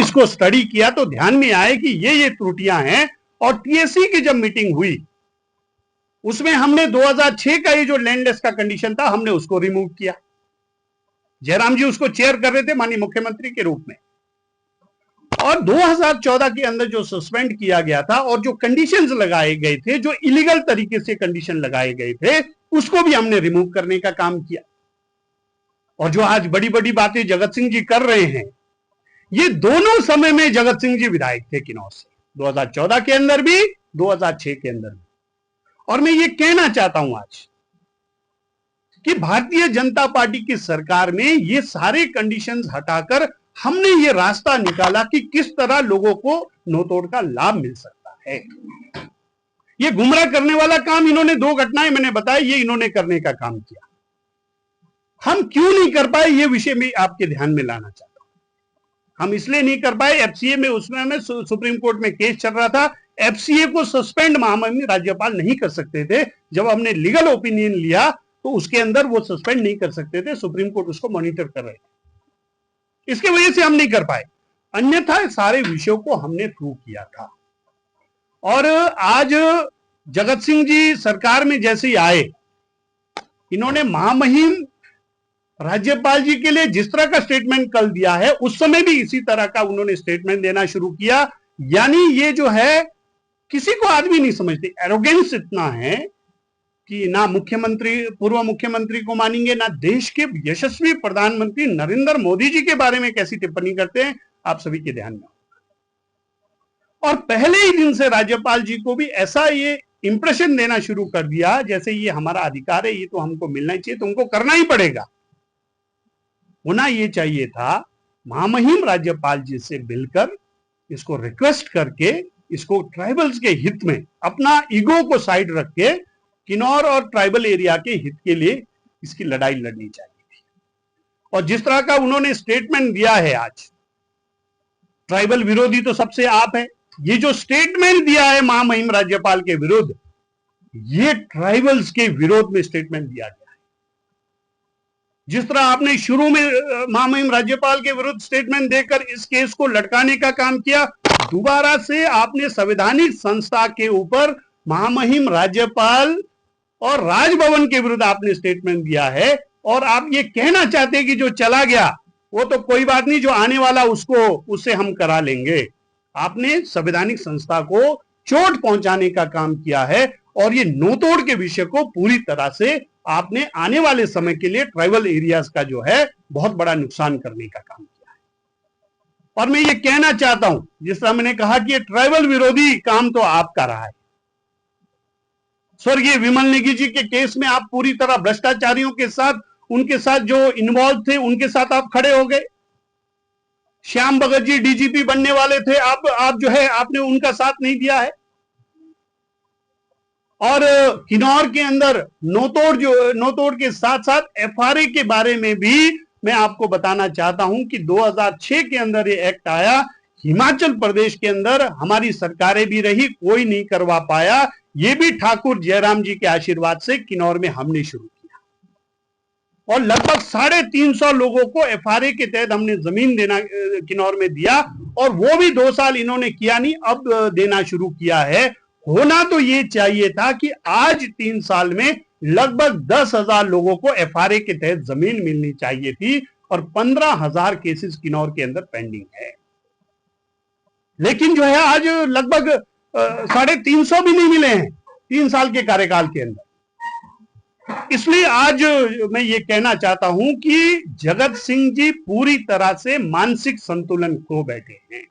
इसको स्टडी किया तो ध्यान में आए कि ये त्रुटियां हैं। और टीएससी की जब मीटिंग हुई उसमें हमने 2006 का ये जो लैंडलेस का कंडीशन था हमने उसको रिमूव किया। जयराम जी उसको चेयर कर रहे थे माननीय मुख्यमंत्री के रूप में। और 2014 के अंदर जो सस्पेंड किया गया था और जो कंडीशंस लगाए गए थे, जो इलीगल तरीके से कंडीशन लगाए गए थे, उसको भी हमने रिमूव करने का काम किया। और जो आज बड़ी बड़ी बातें जगत सिंह जी कर रहे हैं, ये दोनों समय में जगत सिंह जी विधायक थे किन्नौर से, 2014 के अंदर भी, 2006 के अंदर भी। और मैं ये कहना चाहता हूं आज कि भारतीय जनता पार्टी की सरकार में ये सारे कंडीशंस हटाकर हमने ये रास्ता निकाला कि किस तरह लोगों को नोतोड़ का लाभ मिल सकता है। ये गुमराह करने वाला काम इन्होंने, 2 घटनाएं मैंने बताई, ये इन्होंने करने का काम किया। हम क्यों नहीं कर पाए ये विषय में आपके ध्यान में लाना चाहता हूं। हम इसलिए नहीं कर पाए, एफसीए में उसमें हमें सुप्रीम कोर्ट में केस चल रहा था। एफसीए को सस्पेंड महामहिम राज्यपाल नहीं कर सकते थे। जब हमने लीगल ओपिनियन लिया तो उसके अंदर वो सस्पेंड नहीं कर सकते थे, सुप्रीम कोर्ट उसको मॉनिटर कर रहे थे। इसकी वजह से हम नहीं कर पाए, अन्यथा सारे विषयों को हमने प्रूव किया था। और आज जगत सिंह जी सरकार में जैसे ही आए, इन्होंने महामहिम राज्यपाल जी के लिए जिस तरह का स्टेटमेंट कल दिया है, उस समय भी इसी तरह का उन्होंने स्टेटमेंट देना शुरू किया। यानी ये जो है, किसी को आदमी नहीं समझते, एरोगेंस इतना है कि ना मुख्यमंत्री, पूर्व मुख्यमंत्री को मानेंगे, ना देश के यशस्वी प्रधानमंत्री नरेंद्र मोदी जी के बारे में कैसी टिप्पणी करते हैं, आप सभी के ध्यान में। और पहले ही दिन से राज्यपाल जी को भी ऐसा ये इंप्रेशन देना शुरू कर दिया जैसे ये हमारा अधिकार है, ये तो हमको मिलना ही चाहिए, तो उनको करना ही पड़ेगा। होना ये चाहिए था महामहिम राज्यपाल जी से मिलकर इसको रिक्वेस्ट करके, इसको ट्राइबल्स के हित में, अपना ईगो को साइड रख के किन्नौर और ट्राइबल एरिया के हित के लिए इसकी लड़ाई लड़नी चाहिए थी। और जिस तरह का उन्होंने स्टेटमेंट दिया है आज, ट्राइबल विरोधी तो सबसे आप है। ये जो स्टेटमेंट दिया है महामहिम राज्यपाल के विरुद्ध, ये ट्राइबल्स के विरोध में स्टेटमेंट दिया गया है। जिस तरह आपने शुरू में महामहिम राज्यपाल के विरुद्ध स्टेटमेंट देकर इस केस को लटकाने का काम किया, दोबारा से आपने संवैधानिक संस्था के ऊपर महामहिम राज्यपाल और राजभवन के विरुद्ध आपने स्टेटमेंट दिया है। और आप ये कहना चाहते हैं कि जो चला गया वो तो कोई बात नहीं, जो आने वाला उससे हम करा लेंगे। आपने संवैधानिक संस्था को चोट पहुंचाने का काम किया है और ये नोतोड़ के विषय को पूरी तरह से आपने आने वाले समय के लिए ट्राइबल एरियाज का जो है बहुत बड़ा नुकसान करने का काम किया है। और मैं ये कहना चाहता हूं, जिस तरह मैंने कहा कि ये ट्राइबल विरोधी काम तो आपका रहा है। स्वर्गीय विमल नेगी जी के केस में आप पूरी तरह भ्रष्टाचारियों के साथ, उनके साथ जो इन्वॉल्व थे उनके साथ आप खड़े हो गए। श्याम भगत जी डीजीपी बनने वाले थे, आप जो है आपने उनका साथ नहीं दिया है। और किन्नौर के अंदर नोतोड़ के साथ साथ एफआरए के बारे में भी मैं आपको बताना चाहता हूं कि 2006 के अंदर ये एक्ट आया। हिमाचल प्रदेश के अंदर हमारी सरकारें भी रही, कोई नहीं करवा पाया। ये भी ठाकुर जयराम जी के आशीर्वाद से किन्नौर में हमने शुरू किया और लगभग 350 लोगों को एफआरए के तहत हमने जमीन देना किन्नौर में दिया। और वो भी 2 साल इन्होंने किया नहीं, अब देना शुरू किया है। होना तो ये चाहिए था कि आज 3 साल में लगभग 10,000 लोगों को एफआरए के तहत जमीन मिलनी चाहिए थी और 15,000 केसेस किन्नौर के अंदर पेंडिंग है। लेकिन जो है आज लगभग 350 भी नहीं मिले हैं 3 साल के कार्यकाल के अंदर। इसलिए आज मैं ये कहना चाहता हूं कि जगत सिंह जी पूरी तरह से मानसिक संतुलन खो बैठे हैं।